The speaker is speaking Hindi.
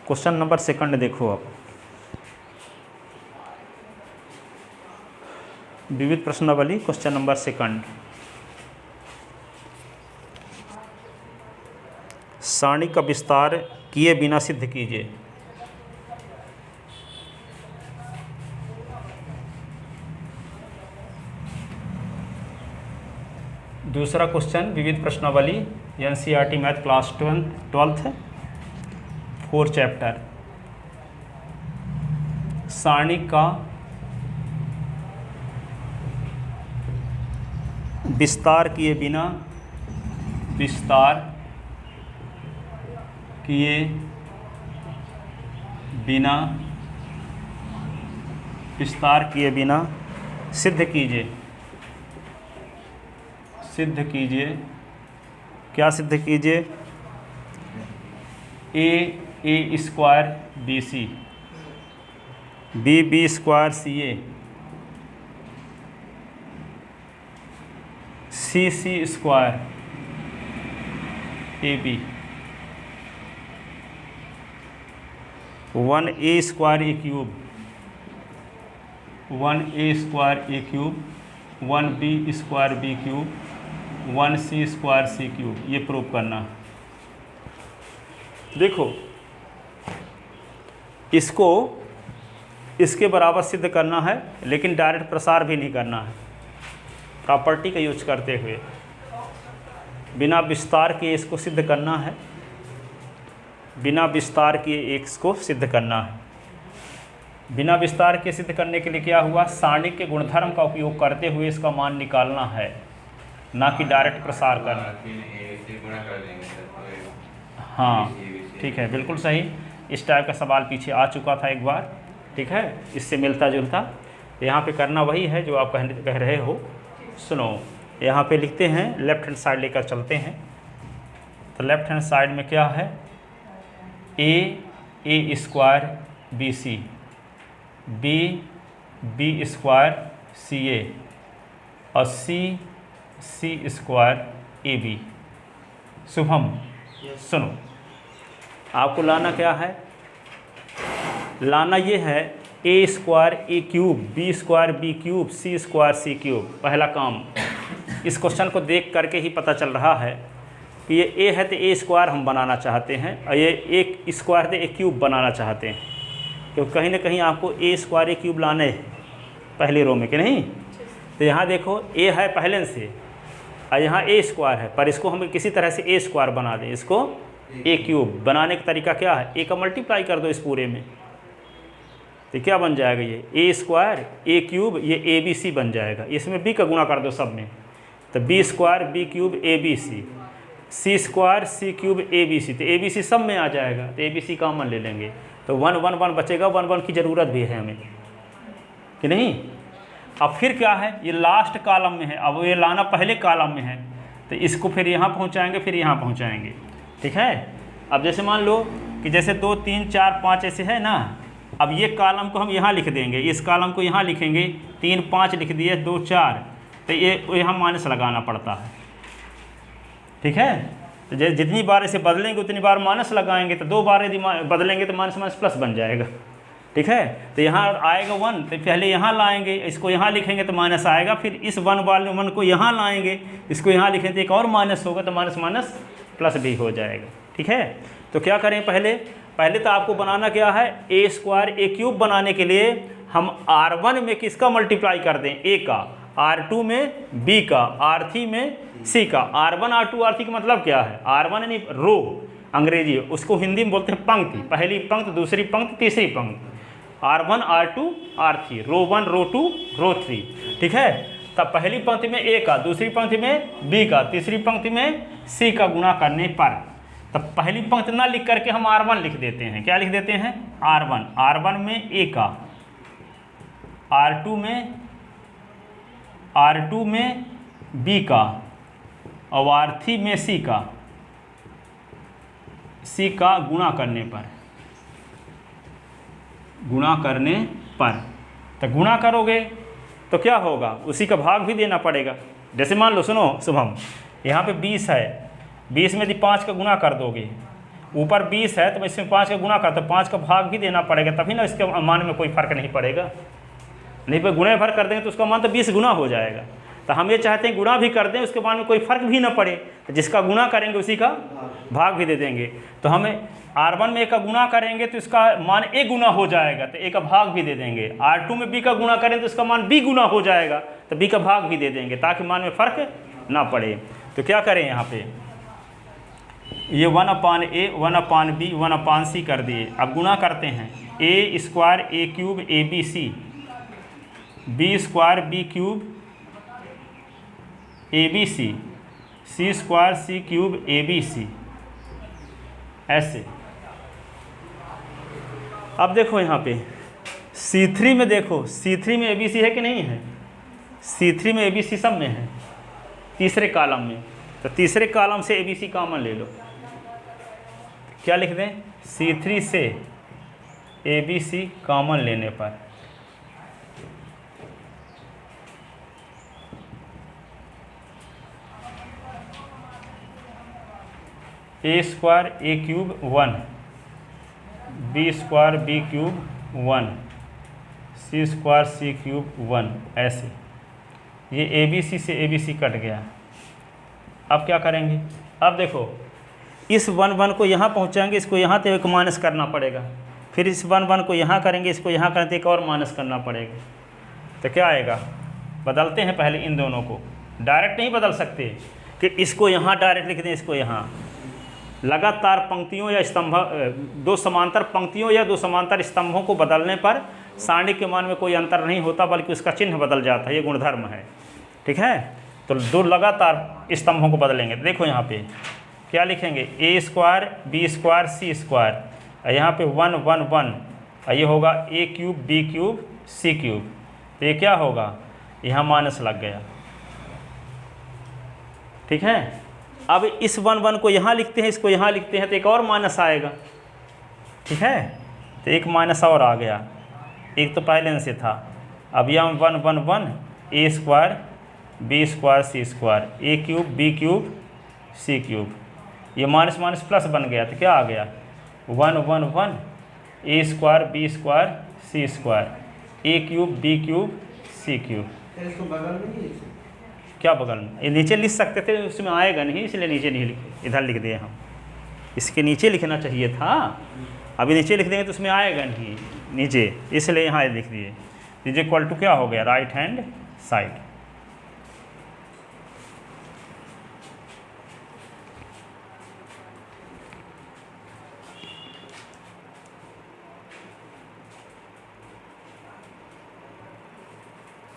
क्वेश्चन नंबर सेकंड देखो आप, विविध प्रश्नावली क्वेश्चन नंबर सेकंड। सारणी का विस्तार किए बिना सिद्ध कीजिए। दूसरा क्वेश्चन विविध प्रश्नावली NCERT math class 12th 4 chapter. सारणी का विस्तार किए बिना सिद्ध कीजिए। क्या सिद्ध कीजिए? A square B C, B square C A, C square A B, 1a square A cube, 1a square A cube, 1b square B cube, 1c square C cube, ये प्रूव करना है। देखो इसको इसके बराबर सिद्ध करना है, लेकिन डायरेक्ट प्रसार भी नहीं करना है। प्रॉपर्टी का यूज करते हुए बिना विस्तार किए इसको सिद्ध करना है, बिना विस्तार किए इसको सिद्ध करना है। बिना विस्तार के सिद्ध करने के लिए क्या हुआ? सारणी के गुणधर्म का उपयोग करते हुए इसका मान निकालना है, ना कि डायरेक्ट प्रसार करना। हाँ ठीक है, बिल्कुल सही। इस टाइप का सवाल पीछे आ चुका था एक बार, ठीक है, इससे मिलता जुलता। यहाँ पे करना वही है जो आप कह रहे हो। सुनो, यहाँ पे लिखते हैं, लेफ्ट हैंड साइड लेकर चलते हैं। तो लेफ्ट हैंड साइड में क्या है? A square B C, B square C A और C square A B. Shubham सुनो, आपको लाना क्या है? लाना ये है A square A cube, B square B cube, C square C cube. पहला काम, इस क्वेश्चन को देख करके ही पता चल रहा है कि ये ए है तो ए स्क्वायर हम बनाना चाहते हैं, और ये एक स्क्वायर तो ए क्यूब बनाना चाहते हैं। क्योंकि कहीं ना कहीं आपको ए स्क्वायर ए क्यूब लाना है पहली रो में, कि नहीं? तो यहाँ देखो ए है पहले से, और यहाँ ए स्क्वायर है, पर इसको हम किसी तरह से ए स्क्वायर बना दें। इसको ए क्यूब बनाने का तरीका क्या है? ए का मल्टीप्लाई कर दो इस पूरे में, तो क्या बन जाएगा? ये ए स्क्वायर ए क्यूब, ये ए बी सी बन जाएगा। इसमें बी का गुणा कर दो सब में, तो B square B cube A B C square C cube A B C, तो ए बी सी सब में आ जाएगा। तो ए बी सी कॉमन ले लेंगे, तो 1 1 1 बचेगा। 1 1 की ज़रूरत भी है हमें, कि नहीं? अब फिर क्या है? ये लास्ट कॉलम में है, अब ये लाना पहले कॉलम में है, तो इसको फिर यहाँ पहुँचाएँगे, फिर यहाँ पहुँचाएँगे, ठीक है। अब जैसे मान लो कि जैसे 2 3 4 5 ऐसे है ना, अब ये कॉलम को हम यहाँ लिख देंगे, इस कॉलम को यहाँ लिखेंगे। 3 5 लिख दिए, 2 4, तो ये यहाँ माइनस लगाना पड़ता है, ठीक है। तो जितनी बार इसे बदलेंगे उतनी बार माइनस लगाएंगे, तो 2 बार यदि बदलेंगे तो माइनस माइनस प्लस बन जाएगा, ठीक है। तो यहाँ आएगा 1, तो पहले यहाँ लाएंगे, इसको यहाँ लिखेंगे तो माइनस आएगा। फिर इस 1 वाले 1 को यहाँ लाएंगे, इसको यहाँ लिखेंगे तो एक और माइनस होगा, तो माइनस माइनस प्लस भी हो जाएगा, ठीक है। तो क्या करें? पहले तो आपको बनाना क्या है? ए स्क्वायर ए क्यूब बनाने के लिए हम R1 में किसका मल्टीप्लाई कर दें? ए का, R2 में बी का, R3 में सी का। R1 R2 R3 का मतलब क्या है? R1 यानी रो अंग्रेजी, उसको हिंदी में बोलते हैं पंक्ति। पहली पंक्ति, दूसरी पंक्ति, तीसरी पंक्ति। R1 R2 R3, रो 1 रो 2 रो 3, ठीक है। तब पहली पंक्ति में ए का, दूसरी पंक्ति में बी का, तीसरी पंक्ति में सी का गुणा करने पर, तब पहली पंक्ति ना लिख करके हम R1 लिख देते हैं। क्या लिख देते हैं? R1 में ए का, R2 में बी का, और R3 में सी का गुणा करने पर, तो गुणा करोगे तो क्या होगा? उसी का भाग भी देना पड़ेगा। जैसे मान लो, सुनो शुभम, यहाँ पे 20 है, 20 में यदि 5 का गुणा कर दोगे ऊपर 20 है तो मैं इसमें 5 का गुणा करता हूँ, 5 का भाग भी देना पड़ेगा, तभी ना इसके मान में कोई फ़र्क नहीं पड़ेगा। नहीं पर गुणे भर कर देंगे तो उसका मान तो 20 गुना हो जाएगा। तो हम ये चाहते हैं गुणा भी कर दें, उसके मान में कोई फ़र्क भी ना पड़े, तो जिसका गुणा करेंगे उसी का भाग भी दे देंगे। तो हमें R1 में A का गुणा करेंगे तो इसका मान A गुना हो जाएगा, तो A का भाग भी दे देंगे। R2 में B का गुणा करें तो इसका मान B गुना हो जाएगा, तो B का भाग भी दे देंगे, ताकि मान में फ़र्क ना पड़े। तो क्या करें यहाँ पे, ये 1/A 1/B 1/C कर दिए। अब गुणा करते हैं, A square A cube ABC, B square B cube ABC, C square C cube ABC, ऐसे। अब देखो यहाँ पे C3 में, देखो C3 में ABC है कि नहीं है, C3 में ABC सब में है, तीसरे कॉलम में। तो तीसरे कॉलम से ABC कॉमन ले लो, क्या लिख दें, C3 से ABC कॉमन लेने पर A square A cube 1, B square B cube 1, C square C cube 1, ऐसे। ये ABC से ABC कट गया। अब क्या करेंगे, अब देखो इस 1 को यहाँ पहुँचाएंगे, इसको यहाँ तक एक माइनस करना पड़ेगा, फिर इस 1 को यहाँ करेंगे, इसको यहाँ करते एक और माइनस करना पड़ेगा। तो क्या आएगा, बदलते हैं पहले इन दोनों को, डायरेक्ट नहीं बदल सकते कि इसको यहाँ डायरेक्ट लिख दें, इसको यहाँ। लगातार पंक्तियों या स्तंभ, दो समांतर पंक्तियों या दो समांतर स्तंभों को बदलने पर सारणी के मान में कोई अंतर नहीं होता, बल्कि उसका चिन्ह बदल जाता है, ये गुणधर्म है। ठीक है, तो दो लगातार स्तंभों को बदलेंगे। देखो यहाँ पे क्या लिखेंगे, A square B square C square, यहाँ पे 1 1 1, ये होगा A cube B cube C cube. तो ये क्या होगा, यहाँ माइनस लग गया। ठीक है, अब इस 1 को यहाँ लिखते हैं, इसको यहाँ लिखते हैं, तो एक और माइनस आएगा। ठीक है, तो एक माइनस और आ गया, एक तो पहले से था। अब यहाँ 1 1 1, A square B square C square, A cube B cube C cube, ये माइनस माइनस प्लस बन गया, तो क्या आ गया, 1 1 1, A square B square C square, A cube B cube C cube. क्या बगल में, ये नीचे लिख सकते थे, उसमें आएगा नहीं, इसलिए नीचे नहीं लिखे, इधर लिख दिए हम। इसके नीचे लिखना चाहिए था, अभी नीचे लिख देंगे तो उसमें आएगा नहीं नीचे, इसलिए यहाँ लिख दिए। इज इक्वल टू क्या हो गया, राइट हैंड साइड।